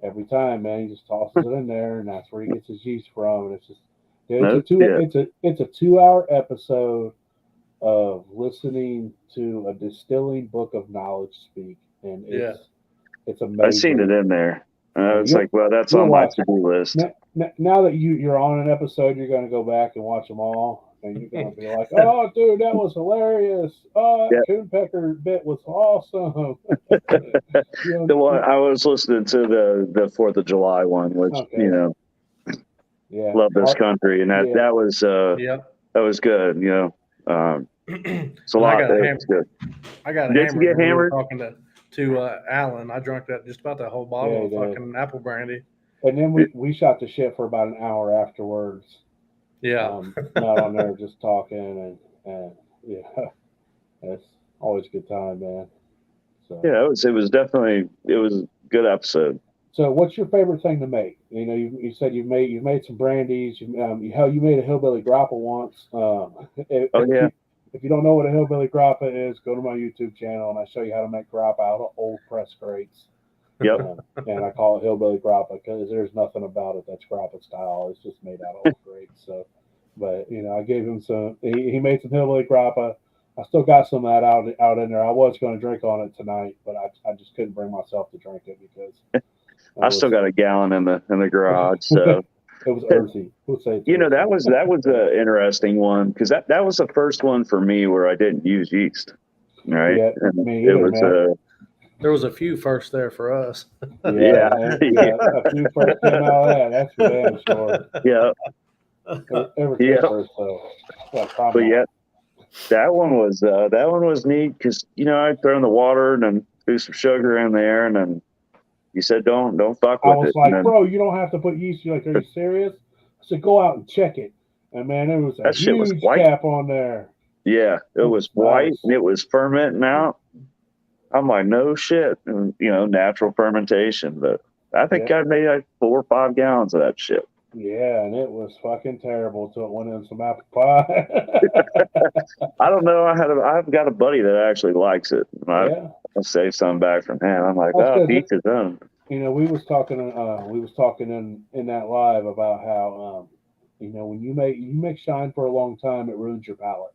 every time, man, he just tosses it in there, and that's where he gets his yeast from. And it's just it's a 2-hour episode of listening to a distilling book of knowledge speak, and it's amazing. I've seen it in there. It's like, well, that's on my to-do list. Now that you're on an episode, you're going to go back and watch them all, and you're going to be like, oh, dude, that was hilarious. Oh, that coon pecker bit was awesome. The one I was listening to the 4th of July one, which love this country, and that was good. It's a lot. It's good. I got Did you get hammered? Talking to Alan, I drank just about that whole bottle of fucking apple brandy. And then we shot the shit for about an hour afterwards. Yeah. Not on there just talking and yeah, it's always a good time, man. So Yeah, it was definitely it was a good episode. so what's your favorite thing to make? You know, you said you've made some brandies. Hell, you made a hillbilly grappa once. Oh yeah, If you don't know what a hillbilly grappa is, go to my YouTube channel and I show you how to make grappa out of old press crates. yep. And I call it hillbilly grappa because there's nothing about it that's grappa style. It's just made out of old grapes. So, but I gave him some. He made some hillbilly grappa. I still got some of that out in there. I was going to drink on it tonight, but I just couldn't bring myself to drink it because I it still was got a gallon in the garage. So it was earthy. We'll say it's earthy. that was an interesting one because that was the first one for me where I didn't use yeast. Right, Yeah, and me it either, was man. There was a few first there for us. Yeah, yeah, yeah, yeah. A few first came out of that. That's for damn sure. yeah, Ever yeah. since first though, yeah, But problem. yeah, that one was neat because I'd throw in the water and then threw some sugar in there and then you said don't fuck I with was it and like, then bro, you don't have to put yeast. You're like, are you serious? I said, go out and check it. And man, there was a that shit was huge white. cap on there. Yeah, it was white and it was fermenting out. I'm like, no shit, and, natural fermentation. But I think Yeah, I made like 4 or 5 gallons of that shit. yeah, and it was fucking terrible until it went in some apple pie. I don't know. I've got a buddy that actually likes it. Yeah, I saved some back from him. I'm like, that's oh, because to each his own. we was talking in that live about how when you make shine for a long time, it ruins your palate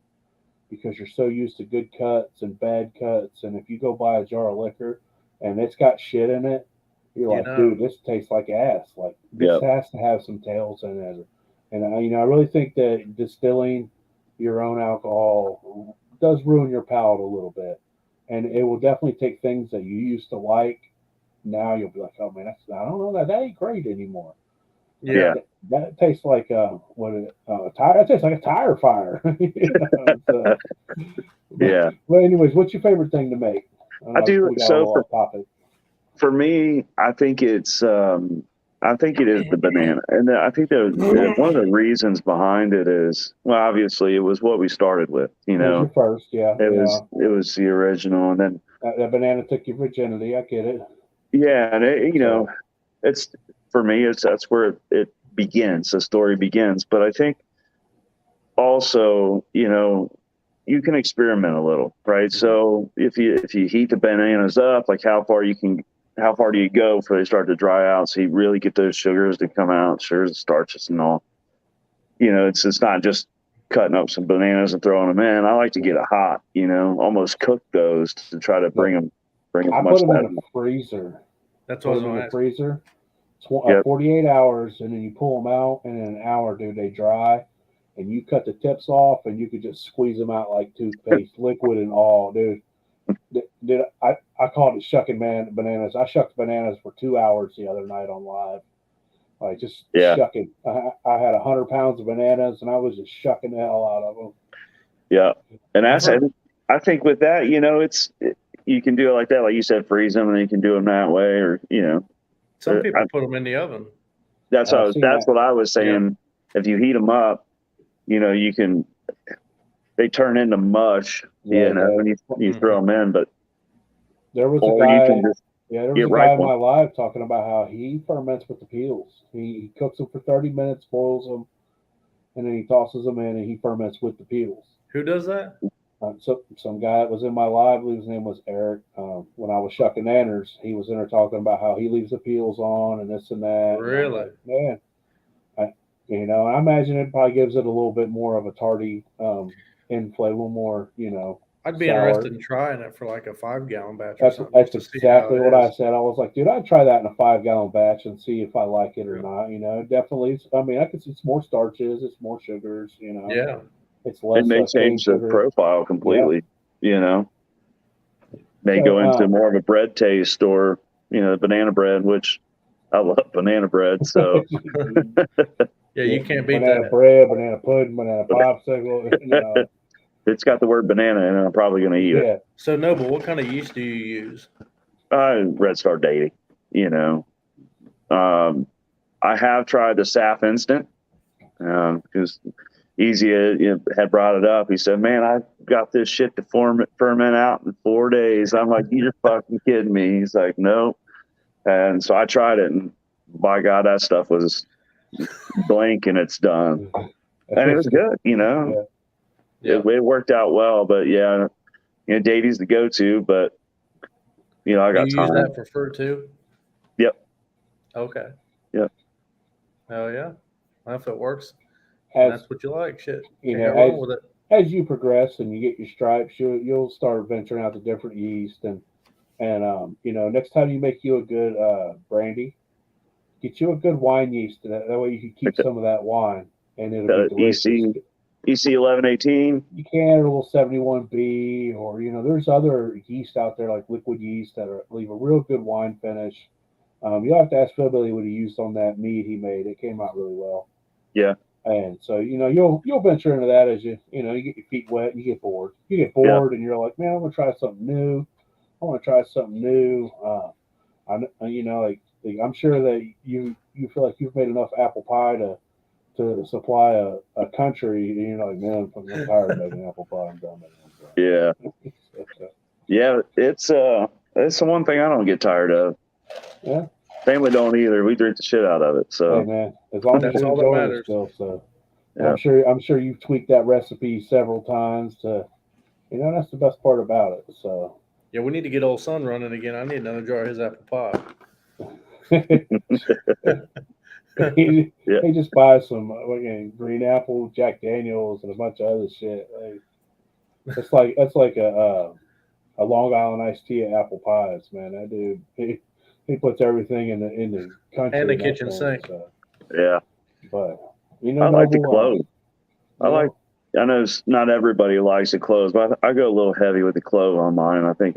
because you're so used to good cuts and bad cuts. And if you go buy a jar of liquor and it's got shit in it, you're You like, know, dude, this tastes like ass. Like this Yep. has to have some tails in it. And I really think that distilling your own alcohol does ruin your palate a little bit, and it will definitely take things that you used to like. Now you'll be like, oh man, I don't know that ain't great anymore. yeah. That tastes like what is it? Tire. That tastes like a tire fire. So, Yeah. but anyways, what's your favorite thing to make? I I know do. we got a So little off topic. for me, I think it is the banana, and I think one of the reasons behind it is, well, obviously it was what we started with. It was your first, yeah, It was the original, and then That banana took your virginity. I get it. yeah, and So it's for me, that's where it begins. The story begins, but I think also, you can experiment a little, right? So if you heat the bananas up, like how far do you go before they start to dry out? So you really get those sugars to come out, sugars and starches and all. It's not just cutting up some bananas and throwing them in. I like to get it hot, almost cook those to try to no, bring as I put much of them in that. the freezer. That's Put what I was them in going the to ask. freezer. Yep. 48 hours, and then you pull them out, and in an hour, dude, they dry. And you cut the tips off, and you could just squeeze them out like toothpaste, liquid and all, dude. Dude, I called it shucking bananas. I shucked bananas for 2 hours the other night on live. Like just Yeah. shucking. I had 100 pounds of bananas, and I was just shucking the hell out of them. Yeah. And I've heard I think with that, you can do it like that. Like you said, freeze them and you can do them that way, or, some people put them in the oven. that's I've seen that. what I was saying. If you heat them up, they turn into mush, Yeah, when you throw them in, but, there was a or you can guy. just Yeah, there was get a right guy in one. my live talking about how he ferments with the peels. He cooks them for 30 minutes, boils them, and then he tosses them in, and he ferments with the peels. Who does that? So some guy that was in my live, his name was Eric. When I was shucking nanners, he was in there talking about how he leaves the peels on and this and that. And I'm Really? like, man, I imagine it probably gives it a little bit more of a tarty inflate, a little more, I'd be sour. interested in trying it for like a 5-gallon batch or something. That's just to see how exactly it what I is. said. I was like, dude, I'd try that in a 5 gallon batch and see if I like it or Yeah. not. Definitely. I mean, I could see it's more starches, it's more sugars. Yeah. It's It less may cane change the sugar. profile Yeah. completely, may So go into more of a bread taste or, banana bread, which I love banana bread. So Yeah, yeah, you can't beat banana that. bread, banana pudding, banana popsicle. it's got the word banana in it. I'm probably going to eat it. Yeah. So, Noble, what kind of yeast do you use? Red Star Dating, um, I have tried the SAF Instant because Easy had brought it up. He said, "Man, I got this shit to ferment out in 4 days." I'm like, "You're fucking kidding me." He's like, "No." And so I tried it, and by God, that stuff was blank and it's done. And it was good, Yeah. It worked out well. But yeah, Davy's the go-to. But I got You time. use that for fruit too? Yep. Okay. Yep. Hell yeah. Well, if it works, As that's what you like. Shit. you Can't know, go wrong with it. as you progress and you get your stripes, you'll start venturing out to different yeast and next time you make you a good brandy, get you a good wine yeast. That way you can keep some of that wine and it'll be The delicious. EC 1118. You can, or a little 71B, or there's other yeast out there like liquid yeast that leave a real good wine finish. You'll have to ask Phil Billy what he used on that mead he made. It came out really well. Yeah. And so you'll venture into that as you get your feet wet and you get bored. You get bored and you're like, man, I'm gonna try something new. I want to try something new. Like I'm sure that you feel like you've made enough apple pie to supply a country, and you're like, man, I'm tired of making apple pie. I'm done making apple pie. Yeah. Yeah, it's the one thing I don't get tired of. Yeah. Family don't either. We drink the shit out of it. So Hey man, as long as That's you're all that enjoying it matters. still. So yeah. I'm sure you've tweaked that recipe several times to, that's the best part about it. So Yeah, we need to get old son running again. I need another jar of his apple pie. he just buys some green apple, Jack Daniels, and a bunch of other shit. That's like a Long Island iced tea at apple pies, man. That dude, he puts everything in the country And the in that kitchen thing, sink. so. Yeah. But I like the clove. I know not everybody likes the cloves, but I go a little heavy with the clove on mine. I think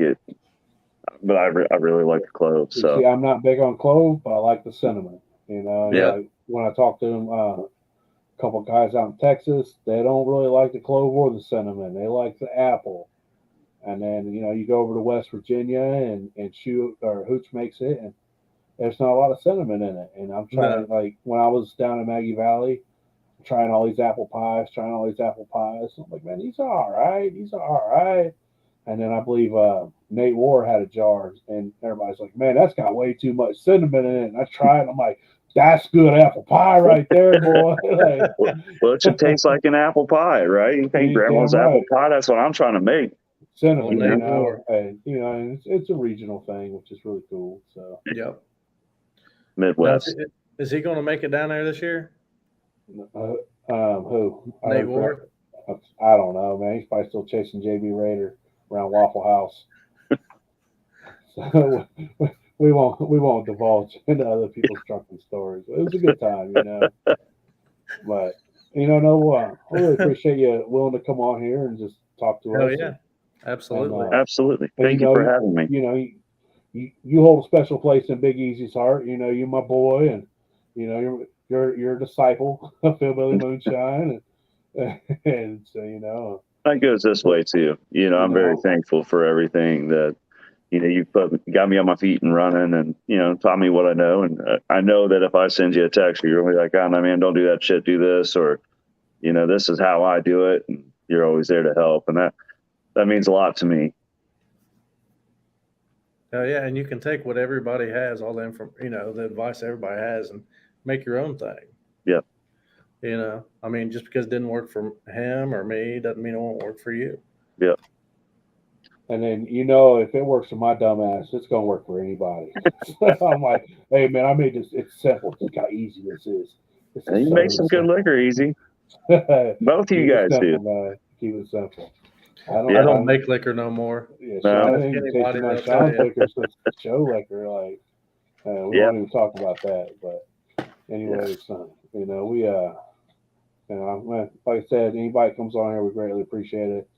but I really like the clove. So see, I'm not big on clove, but I like the cinnamon. Yeah. Like when I talk to them, a couple guys out in Texas, they don't really like the clove or the cinnamon. They like the apple. And then you go over to West Virginia and Hooch makes it, and there's not a lot of cinnamon in it. And I'm trying like when I was down in Maggie Valley, trying all these apple pies. I'm like, man, these are all right. And then I believe Nate War had a jar, and everybody's like, man, that's got way too much cinnamon in it. And I tried it, I'm like, that's good apple pie right there, boy. well, it should taste like an apple pie, right? You think grandma's apple pie? That's what I'm trying to make. Cinnamon, and it's a regional thing, which is really cool. So yep. Midwest. Now, is he going to make it down there this year? Who? Nate Ward? I don't know, man. He's probably still chasing JB Raider around Waffle House. So we won't divulge into other people's drunken stories. It was a good time, But no, I really appreciate you willing to come on here and just talk to us. Oh yeah, absolutely, absolutely. Thank you for having me. You hold a special place in Big Easy's heart. You're my boy, and you're a disciple of Philbilly Moonshine, and so that goes this way too. I'm very thankful for everything that you got me on my feet and running, and taught me what I know. And I know that if I send you a text, you're gonna be like, "Oh no, man, don't do that shit. Do this," or this is how I do it. And you're always there to help, and that means a lot to me. Oh yeah, and you can take what everybody has, all the the advice everybody has, and make your own thing. Yeah. I mean, just because it didn't work for him or me doesn't mean it won't work for you. Yeah. And then if it works for my dumb ass, it's gonna work for anybody. I'm like, hey man, I made this. It's simple. Look how easy this is. You make some good liquor easy. Both of you guys do. Man. Keep it simple. I don't make liquor no more. Yeah, Sean ain't tasting that Sean's liquor, so it's show liquor. Like we won't even talk about that. But anyway, we like I said, anybody comes on here, we greatly appreciate it,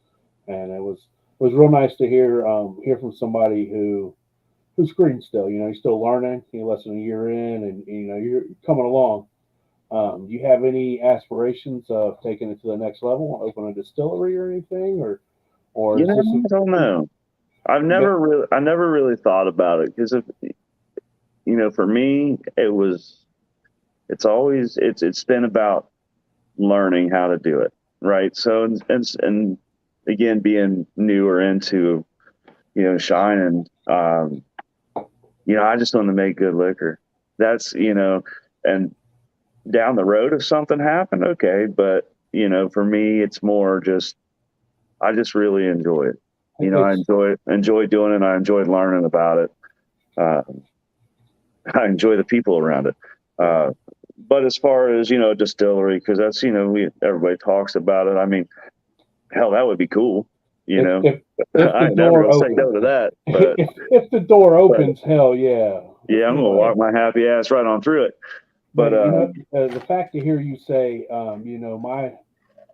and it was real nice to hear from somebody who's green still. He's still learning. He's less than a year in, and you're coming along. Do you have any aspirations of taking it to the next level, open a distillery or anything, or I don't know. I've never really thought about it because for me it was it's been about learning how to do it, right? So and again, being newer into shining, I just want to make good liquor. That's and down the road if something happened, okay, but for me it's more just I just really enjoy it. I enjoy doing it. I enjoy learning about it. I enjoy the people around it. But as far as distillery, because that's everybody talks about it. I mean, hell, that would be cool. If I the never door gonna say opens, no to that. But if the door opens, hell yeah. yeah, I'm gonna walk my happy ass right on through it. But the fact to hear you say,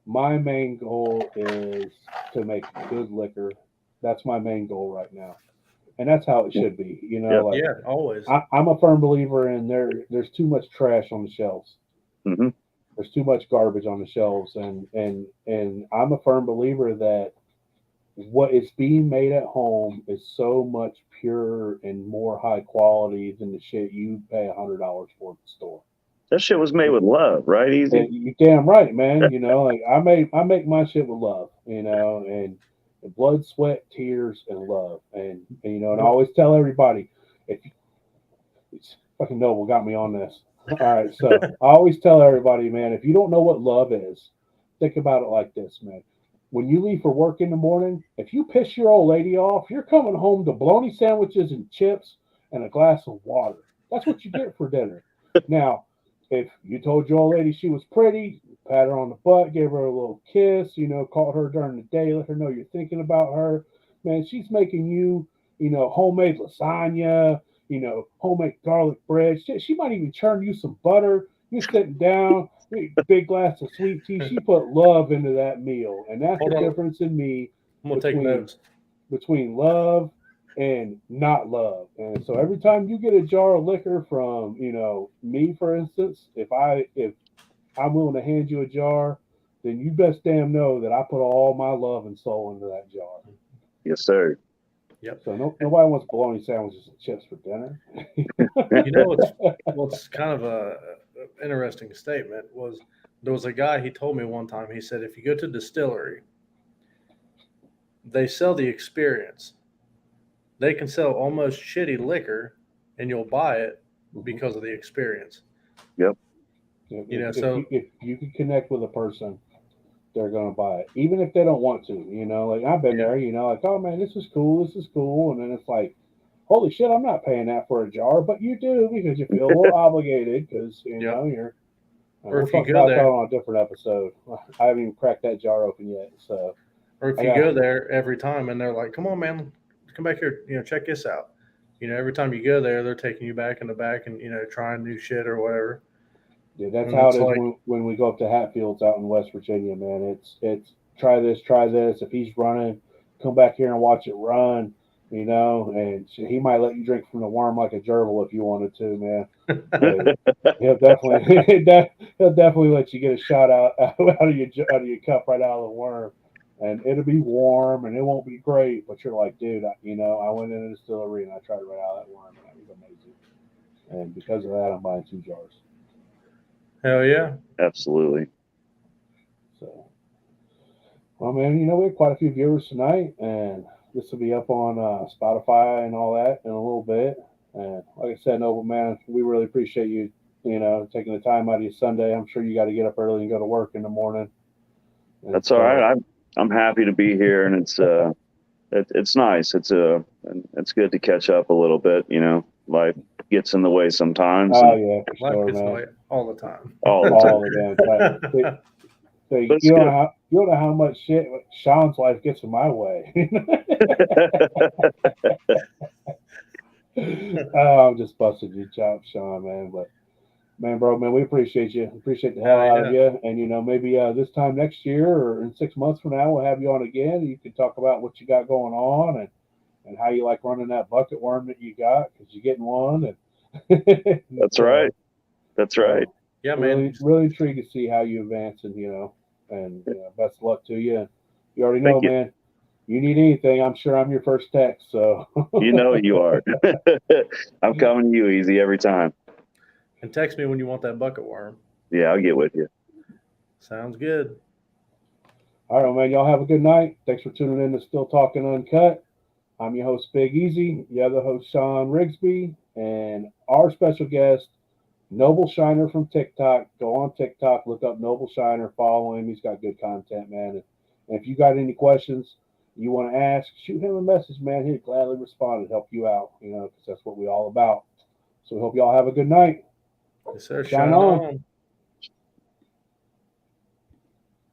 my main goal is to make good liquor. That's my main goal right now, and that's how it should be. Yep. Like Yeah, always. I'm a firm believer in there's too much trash on the shelves. mm-hmm. There's too much garbage on the shelves, and I'm a firm believer that what is being made at home is so much pure and more high quality than the shit you pay $100 for at the store. That shit was made with love, right? Easy. And you damn right, man. Like I make my shit with love, and blood, sweat, tears, and love, and and I always tell everybody, if it's fucking Noble got me on this. All right, so I always tell everybody, man, if you don't know what love is, think about it like this, man. When you leave for work in the morning, if you piss your old lady off, you're coming home to bologna sandwiches and chips and a glass of water. That's what you get for dinner. Now, if you told your old lady she was pretty, pat her on the butt, gave her a little kiss, called her during the day, let her know you're thinking about her, man, she's making you, homemade lasagna, homemade garlic bread. She might even churn you some butter. You're sitting down, big glass of sweet tea. She put love into that meal, and that's Hold the on. difference in me I'm gonna take notes. between love and not love. And so every time you get a jar of liquor from, me, for instance, if I'm willing to hand you a jar, then you best damn know that I put all my love and soul into that jar. Yes, sir. Yep. So nobody wants bologna sandwiches and chips for dinner. What's kind of a interesting statement was there was a guy, he told me one time, he said if you go to distillery, they sell the experience. They can sell almost shitty liquor and you'll buy it because of the experience. Yep. If you can connect with a person, they're gonna buy it, even if they don't want to. Like I've been there. Like, oh man, this is cool, and then it's like, holy shit, I'm not paying that for a jar, but you do because you feel a little obligated because you're. Or We'll if you talk go about that there, on a different episode. I haven't even cracked that jar open yet. So, or if you go there every time and they're like, "Come on, man, come back here, check this out." Every time you go there, they're taking you back in the back and trying new shit or whatever. yeah, that's And how it it's is like, when we go up to Hatfields out in West Virginia, man. It's try this, try this. If he's running, come back here and watch it run. And he might let you drink from the worm like a gerbil if you wanted to, man. But he'll definitely he'll definitely let you get a shot out of your cup right out of the worm, and it'll be warm and it won't be great, but you're like, dude, I went in a distillery and I tried right out of that worm and that was amazing, and because of that, I'm buying 2 jars. hell yeah. Absolutely. So, well, man, we had quite a few viewers tonight, and this will be up on Spotify and all that in a little bit. And like I said, Noble, man, we really appreciate you, taking the time out of your Sunday. I'm sure you got to get up early and go to work in the morning. And That's all right. I'm happy to be here, and it's nice. It's good to catch up a little bit. Life gets in the way sometimes. Oh yeah, for Life sure, gets man. away all the time. All the All time. the damn time. So That's you good. don't know how much shit Sean's life gets in my way. Oh, I'm just busting your chops, Sean, man. But man, bro, man, we appreciate you. Appreciate the hell out of you. And maybe this time next year or in 6 months from now, we'll have you on again. And you can talk about what you got going on and how you like running that bucket worm that you got because you're getting one. And That's right. That's right. Yeah, really, man. really intrigued to see how you advance, and best of luck to you. And you already know, Thank you. man. You need anything, I'm sure I'm your first text. So You are. I'm coming to you easy every time. And text me when you want that bucket worm. Yeah, I'll get with you. Sounds good. All right, man. Y'all have a good night. Thanks for tuning in to Still Talking Uncut. I'm your host, Big Easy. The other host, Sean Rigsby, and our special guest, NobleShiner from TikTok. Go on TikTok, look up NobleShiner, follow him. He's got good content, man. And if you got any questions you want to ask, shoot him a message, man. He'd gladly respond and help you out, because that's what we're all about. So we hope y'all have a good night. Yes, sir. Shine Shine on. on.